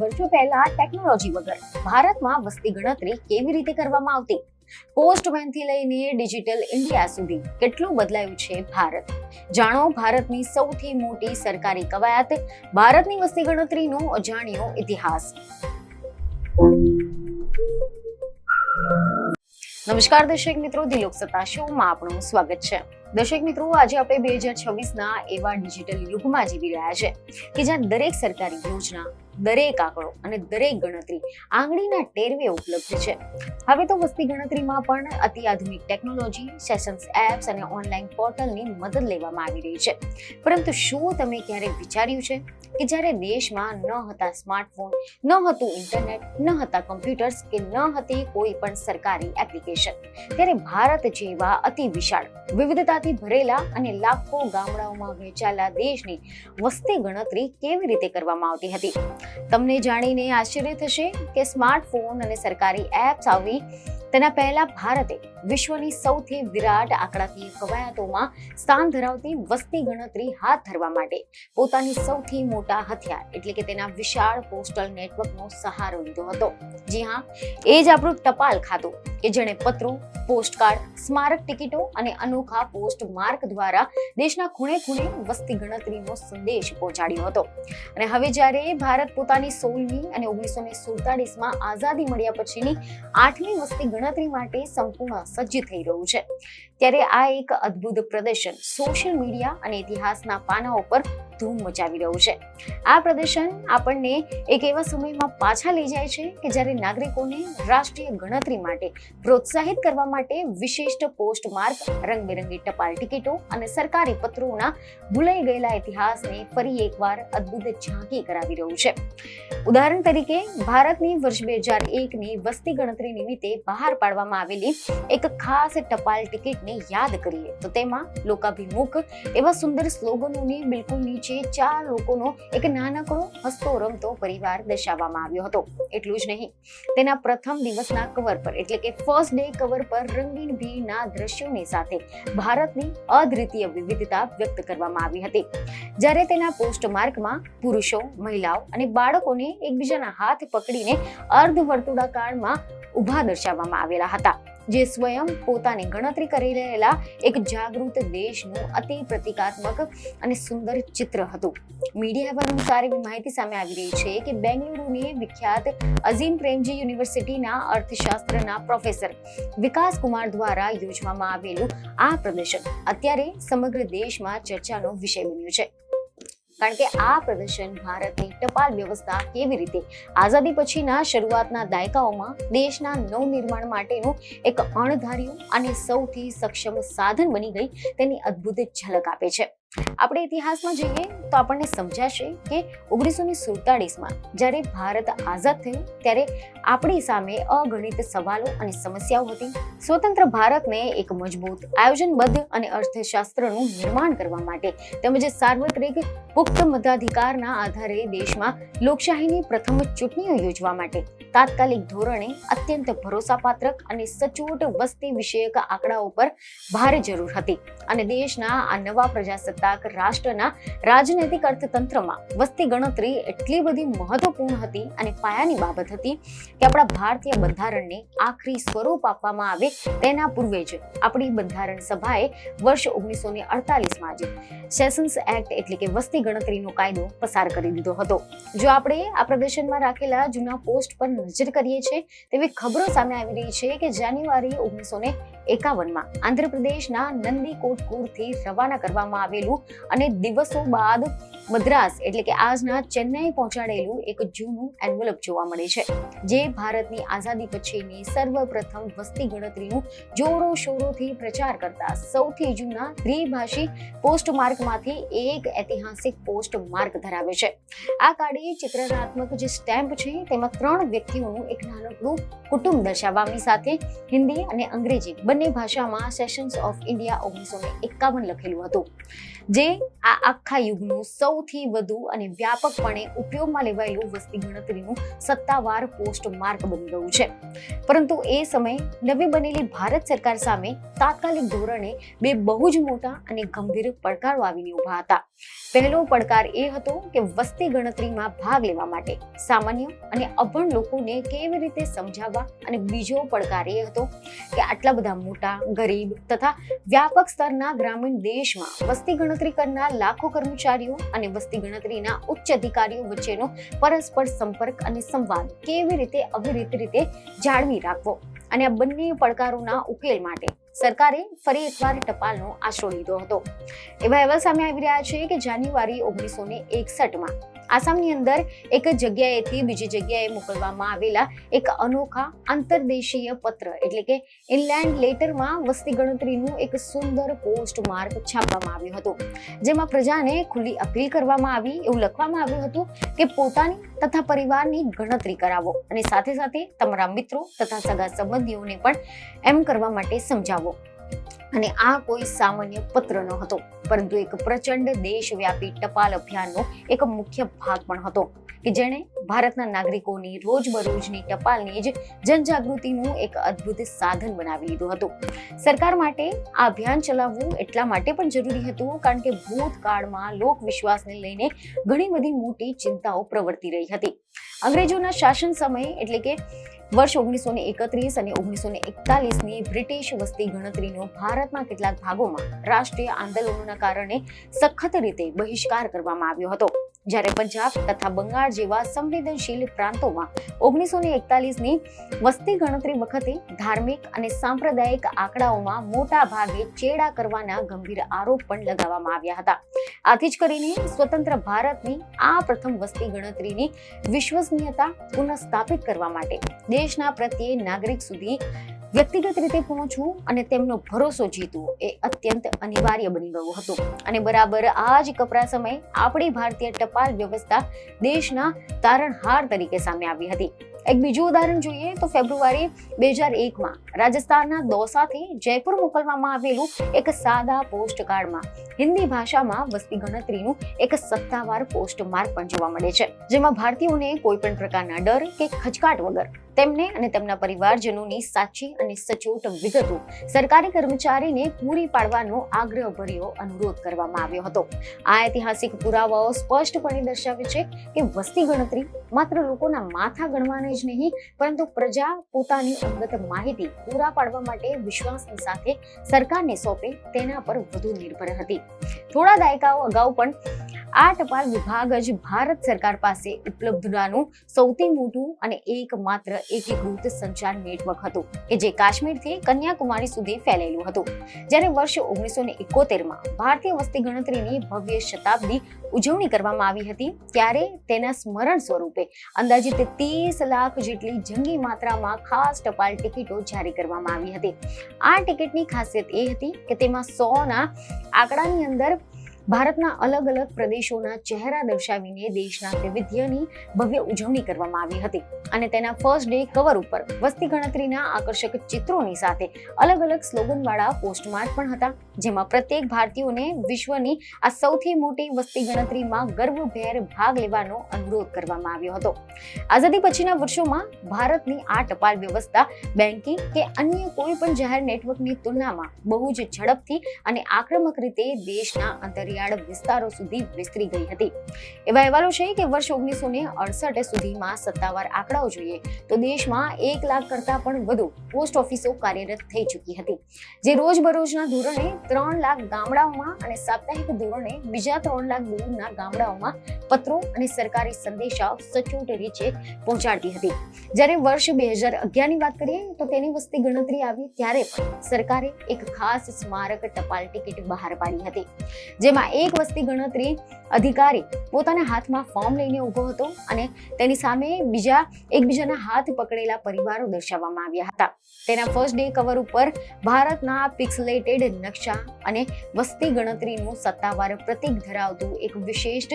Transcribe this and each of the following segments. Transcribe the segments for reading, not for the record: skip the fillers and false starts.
વર્ષો પહેલા ટેકનોલોજી વગર ભારતમાં વસ્તી ગણતરી કેવી રીતે કરવામાં આવતી? પોસ્ટમેનથી લઈને ડિજિટલ ઇન્ડિયા સુધી કેટલું બદલાયું છે ભારત? જાણો ભારતની સૌથી મોટી સરકારી કવાયત, ભારતની વસ્તી ગણતરીનો અજાણ્યો ઇતિહાસ. નમસ્કાર દર્શક મિત્રો, દિલોક સત્તા શોમાં આપનું સ્વાગત છે. દર્શક મિત્રો, આજે આપણે 2026ના એવા ડિજિટલ યુગમાં જીવી રહ્યા છે કે જ્યાં દરેક સરકારી યોજના, દરેક આંકડો અને દરેક ગણતરી આંગળીના ટેરવે ઉપલબ્ધ છે. હવે તો વસ્તી ગણતરીમાં પણ અતિ આધુનિક ટેકનોલોજી, સેશન્સ એપ્સ અને ઓનલાઈન પોર્ટલની મદદ લેવામાં આવી રહી છે. પરંતુ શું તમે ક્યારેય વિચાર્યું છે કે જ્યારે દેશમાં ન હતા સ્માર્ટફોન, ન હતું ઇન્ટરનેટ, ન હતા કમ્પ્યુટર્સ કે ન હતી કોઈ પણ સરકારી એપ્લિકેશન, ત્યારે ભારત જેવા અતિ વિશાળ, વિવિધતાથી ભરેલા અને લાખો ગામડાઓમાં વહેંચાયેલા દેશની વસ્તી ગણતરી કેવી રીતે કરવામાં આવતી હતી? તમને જાણીને આશ્ચર્ય થશે કે સ્માર્ટફોન અને સરકારી એપ્સ આવી તેના પહેલા ભારતે વિશ્વની સૌથી વિરાટ આંકડાકીય કવાયતોમાં સ્થાન ધરાવતી વસ્તી ગણતરી હાથ ધરવા માટે પોતાની સૌથી મોટા હથિયાર એટલે કે તેના વિશાળ પોસ્ટલ નેટવર્કનો સહારો લીધો હતો. જી હા, એ જ આપણું ટપાલ ખાતું કે જેણે પત્રો, પોસ્ટકાર્ડ, સ્મારક ટિકિટો અને અનોખા પોસ્ટ માર્ક દ્વારા દેશના ખૂણે ખૂણે વસ્તી ગણતરીનો સંદેશ પહોંચાડ્યો હતો. અને હવે જ્યારે ભારત પોતાની 16મી અને 1947માં આઝાદી મળ્યા પછીની 8મી વસ્તી ગણતરી માટે સંપૂર્ણ સજ્જ થઈ રહ્યું છે, ત્યારે આ એક અદ્ભુત પ્રદર્શન સોશિયલ મીડિયા અને ઇતિહાસના પાનાઓ પર ધૂમ મચાવી રહ્યું છે. આ પ્રદર્શન આપણને એક એવા સમયમાં પાછા લઈ જાય છે કે જ્યારે નાગરિકોને રાષ્ટ્રીય ગણતરી માટે પ્રોત્સાહિત કરવા માટે વિશિષ્ટ પોસ્ટ માર્ક, રંગબેરંગી ટપાલ ટિકિટો અને સરકારી પત્રોના ભૂલાઈ ગયેલા ઇતિહાસને ફરી એકવાર અદ્ભુત ઝાંકી કરાવી રહ્યું છે. ઉદાહરણ તરીકે, ભારતની વર્ષ 2001ની વસ્તી ગણતરી નિમિત્તે બહાર પાડવામાં આવેલી એક ખાસ ટપાલ ટિકિટને યાદ કરીએ તો તેમાં લોકાભિમુખ એવા સુંદર સ્લોગનોની બિલકુલ નીચે 4 લોકોનો એક નાનકડો હસતો રમતો પરિવાર દર્શાવવામાં આવ્યો હતો. એટલું જ નહીં, તેના પ્રથમ દિવસના કવર પર એટલે કે ફર્સ્ટ ડે કવર પર રંગીન ભીડના દ્રશ્યોની સાથે ભારતની અદ્વિતીય વિવિધતા વ્યક્ત કરવામાં આવી હતી. જ્યારે તેના પોસ્ટ માર્કમાં પુરુષો, મહિલાઓ અને બાળકોને એકબીજાના હાથ પકડીને અર્ધવર્તુળાકારમાં ઊભા દર્શાવવામાં આવેલા હતા, જે સ્વયં પોતાની ગણતરી કરી રહેલા એક જાગૃત દેશનું અતિ પ્રતિકાત્મક અને સુંદર ચિત્ર હતું. મીડિયા અનુસાર એવી માહિતી સામે આવી રહી છે કે બેંગલુરુની વિખ્યાત અઝીમ પ્રેમજી યુનિવર્સિટીના અર્થશાસ્ત્રના પ્રોફેસર વિકાસ કુમાર દ્વારા યોજવામાં આવેલું આ પ્રદર્શન અત્યારે સમગ્ર દેશમાં ચર્ચાનો વિષય બન્યું છે. કારણ કે આ પ્રદર્શન ભારતની ટપાલ વ્યવસ્થા કેવી રીતે આઝાદી પછીના શરૂઆતના દાયકાઓમાં દેશના નવનિર્માણ માટેનું એક અણધાર્યું અને સૌથી સક્ષમ સાધન બની ગઈ તેની અદ્ભુત ઝલક આપે છે. આપણે ઇતિહાસમાં જઈએ તો આપણને સમજાશે કે 1947માં જ્યારે ભારત આઝાદ થયું ત્યારે આપણી સામે અગણિત સવાલો અને સમસ્યાઓ હતી. સ્વતંત્ર ભારતને એક મજબૂત, આયોજનબદ્ધ અને અર્થશાસ્ત્રનું નિર્માણ કરવા માટે તેમજ સાર્વત્રિક પુખ્ત મતાધિકારના આધારે દેશમાં લોકશાહીની પ્રથમ ચૂંટણીઓ યોજવા માટે તાત્કાલિક ધોરણે અત્યંત ભરોસાપાત્ર અને સચોટ વસ્તી વિષયક આંકડાઓ પર ભારે જરૂર હતી. અને દેશના આ નવા પ્રજાસત્તાક રાષ્ટ્રના રાજનૈતિક અર્થતંત્રમાં વસ્તી ગણતરી એટલી બધી મહત્વપૂર્ણ હતી અને પાયાની બાબત હતી કે આપણા ભારતીય બંધારણને આખરી સ્વરૂપ આપવામાં આવે તેના પૂર્વે જ આપણી બંધારણ સભાએ વર્ષ 1948માં જ સેશન્સ એક્ટ એટલે કે વસ્તી ગણતરીનો કાયદો પસાર કરી દીધો હતો. જો આપણે આ પ્રદર્શનમાં રાખેલા જૂના પોસ્ટ પર નજર કરીએ છીએ તેવી ખબરો સામે આવી રહી છે કે જાન્યુઆરી 1951માં આંધ્રપ્રદેશના નંદીકોટકુરથી રવાના કરવામાં આવેલું અને દિવસો બાદ મદ્રાસ એટલે કે આજના ચેન્નઈ પહોંચાડેલું એક જૂનું એન્વેલપ જોવા મળે છે, જે ભારતની આઝાદી પછીની સર્વપ્રથમ વસ્તી ગણતરીનું જોરો શોરોથી પ્રચાર કરતા સૌથી જૂના દ્વિભાષી પોસ્ટ માર્કમાંથી એક ઐતિહાસિક પોસ્ટ માર્ક ધરાવે છે. આ કાર્ડે ચિત્રાત્મક જે સ્ટેમ્પ છે તેમાં 3 વ્યક્તિઓનું એક નાનકડું કુટુંબ દર્શાવવાની સાથે હિન્દી અને અંગ્રેજી બંને ભાષામાં સેશન્સ ઓફ ઇન્ડિયા 1951 લખેલું હતું. જે આ આખા યુગનું સૌથી વધુ અને વ્યાપકપણે ઉપયોગમાં લેવાયેલું વસ્તી ગણતરીનું સત્તાવાર પોસ્ટ માર્ક બની ગયું છે. પરંતુ એ સમયે નવી બનેલી ભારત સરકાર સામે તાત્કાલિક ધોરણે બે બહુ જ મોટા અને ગંભીર પડકારો આવીને ઉભા હતા. પહેલો પડકાર એ હતો કે વસ્તી ગણતરીમાં ભાગ લેવા માટે સામાન્ય અને અભણ લોકોને કેવી રીતે સમજાવવા, અને બીજો પડકાર એ હતો કે આટલા બધા મોટા, ગરીબ તથા વ્યાપક સ્તરના ગ્રામીણ દેશમાં વસ્તી ગણતરી કરનાર લાખો કર્મચારીઓ અને વસ્તી ગણતરીના ઉચ્ચ અધિકારીઓ વચ્ચેનો પરસ્પર સંપર્ક અને સંવાદ કેવી રીતે અવિરત રીતે જાળવી રાખવો. અને આ બંને પડકારોના ઉકેલ માટે સરકારે ફરી એકવાર ટપાલનો આશરો લીધો હતો. એવા અહેવાલ સામે આવી રહ્યા છે કે જાન્યુઆરી 1961માં આસામની અંદર એક જગ્યાએથી બીજી જગ્યાએ મોકલવામાં આવેલા એક અનોખા અંતરદેશીય પત્ર એટલે કે ઇનલેન્ડ લેટરમાં વસ્તી ગણતરીનું એક સુંદર પોસ્ટ માર્ક છાપવામાં આવ્યું હતું, જેમાં પ્રજાને ખુલ્લી અપીલ કરવામાં આવી એવું લખવામાં આવ્યું હતું કે પોતાની તથા પરિવારની ગણતરી કરાવો અને સાથે સાથે તમારા મિત્રો તથા સગા સંબંધીઓને પણ એમ કરવા માટે સમજાવો. અને આ કોઈ સામાન્ય પત્ર ન હતો, પરંતુ એક પ્રચંડ દેશવ્યાપી ટપાલ અભિયાનનો એક મુખ્ય ભાગ પણ હતો કે જેણે ભારતના નાગરિકોની રોજબરોજની ટપાલની જ જનજાગૃતિનું એક અદ્ભુત સાધન બનાવી લીધું હતું. સરકાર માટે આ અભિયાન ચલાવવું એટલા માટે પણ જરૂરી હતું કારણ કે ભૂતકાળમાં લોકવિશ્વાસને લઈને ઘણી બધી મોટી ચિંતાઓ પ્રવર્તી રહી હતી. અંગ્રેજોના શાસન સમયે એટલે કે વર્ષ 1931 અને 1941ની બ્રિટિશ વસ્તી ગણતરીનો ભારતના કેટલાક ભાગોમાં રાષ્ટ્રીય આંદોલનોના કારણે સખત રીતે બહિષ્કાર કરવામાં આવ્યો હતો. જ્યારે પંજાબ તથા બંગાળ જેવા સંવેદનશીલ પ્રાંતોમાં 1941ની વસ્તી ગણતરી વખતે ધાર્મિક અને સાંપ્રદાયિક આંકડાઓમાં મોટા ભાગે ચેડા કરવાના ગંભીર આરોપ પણ લગાવવામાં આવ્યા હતા. આથી જ કરીને સ્વતંત્ર ભારતની આ પ્રથમ વસ્તી ગણતરીની વિશ્વસનીયતા પુનઃસ્થાપિત કરવા માટે દેશના પ્રત્યે નાગરિક સુધી વ્યક્તિગત રીતે પહોંચવું અને તેમનો ભરોસો જીતવો એ અત્યંત અનિવાર્ય બની ગયું હતું. અને બરાબર આ જ કપરા સમયે આપણી ભારતીય ટપાલ વ્યવસ્થા દેશના તારણહાર તરીકે સામે આવી હતી. એક બીજું ઉદાહરણ જોઈએ તો ફેબ્રુઆરી 2001માં રાજસ્થાનના દૌસાથી જયપુર મોકલવામાં આવેલું એક સાદા પોસ્ટ કાર્ડમાં હિન્દી ભાષામાં વસ્તી ગણતરીનું એક સત્તાવાર પોસ્ટ માર્ક પણ જોવા મળે છે, જેમાં ભારતીયોને કોઈ પણ પ્રકારના ડર કે ખચકાટ વગર તેમને અને તેમના પરિવારજનોની સાચી અને સચોટ વિગતો સરકારી કર્મચારીને પૂરી પાડવાનો આગ્રહભર્યો અનુરોધ કરવામાં આવ્યો હતો. આ ઐતિહાસિક પુરાવાઓ સ્પષ્ટપણે દર્શાવે છે કે વસ્તી ગણતરી માત્ર લોકોના માથા ગણવાના જ નહીં, પરંતુ પ્રજા પોતાની અંગત માહિતી પૂરા પાડવા માટે વિશ્વાસની સાથે સરકારને સોંપે તેના પર વધુ નિર્ભર હતી. થોડા દાયકાઓ અગાઉ પણ આ ટપાલ વિભાગ જ ભારત સરકાર પાસે ઉપલબ્ધતાનું સૌથી મોટું અને એકમાત્ર એકીકૃત સંચાર નેટવર્ક હતું કે જે કાશ્મીરથી કન્યાકુમારી સુધી ફેલાયેલું હતું. જ્યારે વર્ષ 1971માં ભારતીય વસ્તી ગણતરીની ભવ્ય શતાબ્દી ઉજવણી કરવામાં આવી હતી, ત્યારે તેના સ્મરણ સ્વરૂપે અંદાજિત 30 લાખ જેટલી જંગી માત્રામાં ખાસ ટપાલ ટિકિટો જારી કરવામાં આવી હતી. આ ટિકિટની ખાસિયત એ હતી કે તેમાં 100ના આંકડાની અંદર ભારતના અલગ અલગ પ્રદેશોના ચહેરા દર્શાવીને દેશના વૈવિધ્યની ભવ્ય ઉજવણી કરવામાં આવી હતી. અને તેના ફર્સ્ટ ડે કવર ઉપર વસ્તી ગણતરીના આકર્ષક ચિત્રોની સાથે અલગ અલગ સ્લોગન વાળા પોસ્ટમાર્ક પણ હતા, જેમાં પ્રત્યેક ભારતીયોને વિશ્વની આ સૌથી મોટી વસ્તી ગણતરીમાં ગર્વભેર ભાગ લેવાનો અનુરોધ કરવામાં આવ્યો હતો. આઝાદી પછીના વર્ષોમાં ભારતની આ ટપાલ વ્યવસ્થા બેન્કિંગ કે અન્ય કોઈ પણ જાહેર નેટવર્કની તુલનામાં બહુ જ ઝડપથી અને આક્રમક રીતે દેશના અંતરિયાળ વિસ્તારો સુધી વિસ્તરી ગઈ હતી. એવા અહેવાલો છે કે વર્ષ 1968 સુધીમાં સત્તાવાર આંકડાઓ જોઈએ તો દેશમાં 1 લાખ કરતા પણ વધુ પોસ્ટ ઓફિસો કાર્યરત થઈ ચૂકી હતી, જે રોજબરોજના ધોરણે 3 લાખ ગામડાઓમાં અને સાપ્તાહિક ધોરણે બીજા 3 લાખ દૂરના ગામડાઓમાં પત્રો અને સરકારી સંદેશાઓ સચોટ રીતે પહોંચાડતી હતી. જ્યારે વર્ષ 2011ની વાત કરીએ તો તેની વસ્તી ગણતરી આવી ત્યારે પણ સરકારે એક ખાસ સ્મારક ટપાલ ટિકિટ બહાર પાડી હતી, જેમાં એક વસ્તી ગણતરી અધિકારી પોતાના હાથમાં ફોર્મ લઈને ઊભો હતો અને તેની સામે એકબીજાના હાથ પકડેલા પરિવારો દર્શાવવામાં આવ્યા હતા. તેના ફર્સ્ટ ડે કવર ઉપર ભારતના પિક્સેલેટેડ નકશા અને વસ્તી ગણતરીનું સત્તાવાર પ્રતીક ધરાવતું એક વિશિષ્ટ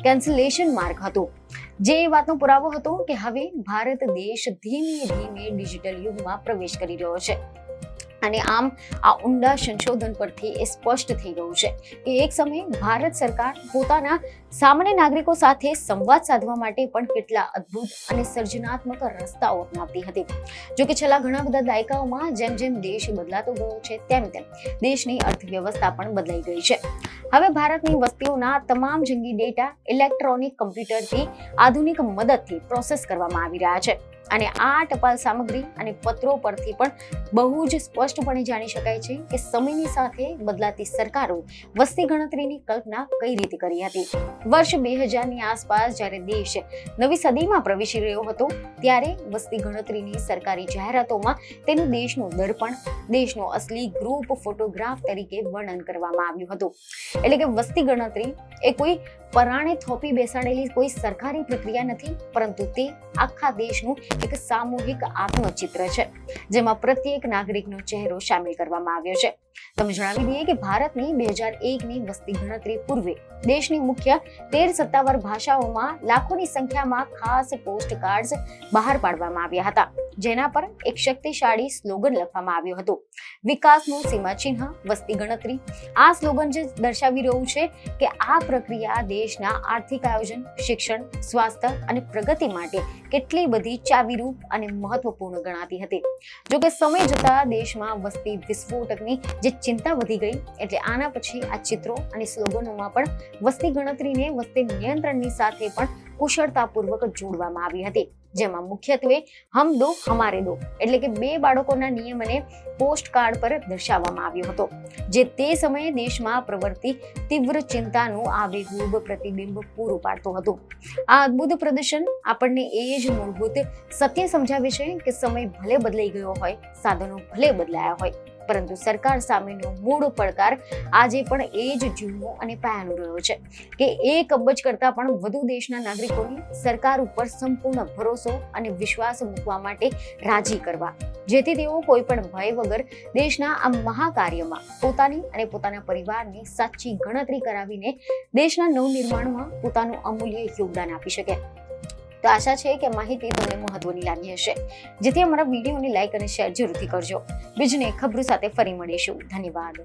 કેન્સલેશન માર્ક હતું, જે વાતનો પુરાવો હતો કે હવે ભારત દેશ ધીમે ધીમે ડિજિટલ યુગમાં પ્રવેશ કરી રહ્યો છે. અને આમ આ ઊંડા સંશોધન પરથી એ સ્પષ્ટ થઈ ગયું છે કે એક સમયે ભારત સરકાર પોતાના સામાન્ય નાગરિકો સાથે સંવાદ સાધવા માટે પણ કેટલા અદ્ભુત અને સર્જનાત્મક રસ્તાઓ અપનાવતી હતી. જો કે છેલ્લા ઘણા બધા દાયકાઓમાં જેમ જેમ દેશ બદલાતો ગયો છે તેમ તેમ દેશની અર્થવ્યવસ્થા પણ બદલાઈ ગઈ છે. હવે ભારતની વસ્તીઓના તમામ જંગી ડેટા ઇલેક્ટ્રોનિક કમ્પ્યુટરથી આધુનિક મદદથી પ્રોસેસ કરવામાં આવી રહ્યા છે અને આ ટપાલ સામગ્રી અને પત્રો પરથી પણ બહુ જ સ્પષ્ટપણે જાણી શકાય છે કે સમયની સાથે બદલાતી સરકારો વસ્તી ગણતરીની કલ્પના કઈ રીતે કરી હતી. વર્ષ 2000ની આસપાસ જ્યારે દેશ નવી સદીમાં પ્રવેશી રહ્યો હતો ત્યારે વસ્તી ગણતરીની સરકારી જાહેરાતોમાં તેનું દેશનું દર્પણ, દેશનો અસલી ગ્રુપ ફોટોગ્રાફ તરીકે વર્ણન કરવામાં આવ્યું હતું. એટલે કે વસ્તી ગણતરી એ કોઈ પરાણે થોપી બેસાડેલી કોઈ સરકારી પ્રક્રિયા નથી, પરંતુ તે આખા દેશનું એક સામૂહિક આત્મચિત્ર છે જેમાં પ્રત્યેક નાગરિકનો ચહેરો સામેલ કરવામાં આવ્યો છે. તમે જણાવી દઈએ કે ભારતની 2001ની વસ્તી ગણતરી પૂર્વે દેશની મુખ્ય 13 સત્તાવાર ભાષાઓમાં લાખોની સંખ્યામાં ખાસ પોસ્ટ કાર્ડ્સ બહાર પાડવામાં આવ્યા હતા, જેના પર એક શક્તિશાળી સ્લોગન લખવામાં આવ્યું હતું, વિકાસનું સીમાચિહ્ન વસ્તી ગણતરી. આ સ્લોગન જે દર્શાવી રહ્યું છે કે આ પ્રક્રિયા દેશના આર્થિક આયોજન, શિક્ષણ, સ્વાસ્થ્ય અને પ્રગતિ માટે કેટલી બધી ચાવીરૂપ અને મહત્વપૂર્ણ ગણાતી હતી. જોકે સમય જતા દેશમાં વસ્તી વિસ્ફોટકની જે ચિંતા વધી ગઈ, એટલે આના પછી આ ચિત્રો અને સ્લોગનોમાં પણ વસ્તી ગણતરીને વસ્તી નિયંત્રણની સાથે પણ કુશળતાપૂર્વક જોડવામાં આવી હતી, જેમાં મુખ્યત્વે હમ દો હમારે દો એટલે કે 2 બાળકોના નિયમને પોસ્ટ કાર્ડ પર દર્શાવવામાં આવ્યો હતો, જે તે સમયે દેશમાં પ્રવર્તી તીવ્ર ચિંતાનું આબેહૂબ પ્રતિબિંબ પૂરું પાડતું હતું. આ અદ્ભુત પ્રદર્શન આપણને એ જ મૂળભૂત સત્ય સમજાવે છે કે સમય ભલે બદલાઈ ગયો હોય, સાધનો ભલે બદલાયા હોય, પરંતુ સરકાર સામેનો મૂળ પડકાર આજે પણ એ જ જૂનો અને પાયાનો રહ્યો છે કે 1 અબજ કરતાં પણ વધુ દેશના નાગરિકોને સરકાર ઉપર સંપૂર્ણ ભરોસો અને વિશ્વાસ મૂકવા માટે રાજી કરવા, જેથી તેઓ કોઈ પણ ભય વગર દેશના આ મહાકાર્યમાં પોતાની અને પોતાના પરિવારની સાચી ગણતરી કરાવીને દેશના નવનિર્માણમાં પોતાનું અમૂલ્ય યોગદાન આપી શકે. તો આશા છે કે માહિતી તમને મહત્વની લાગી હશે, જેથી અમારા વિડીયોને લાઈક અને શેર જરૂરથી કરજો. બીજને ખબરો સાથે ફરી મળીશું. ધન્યવાદ.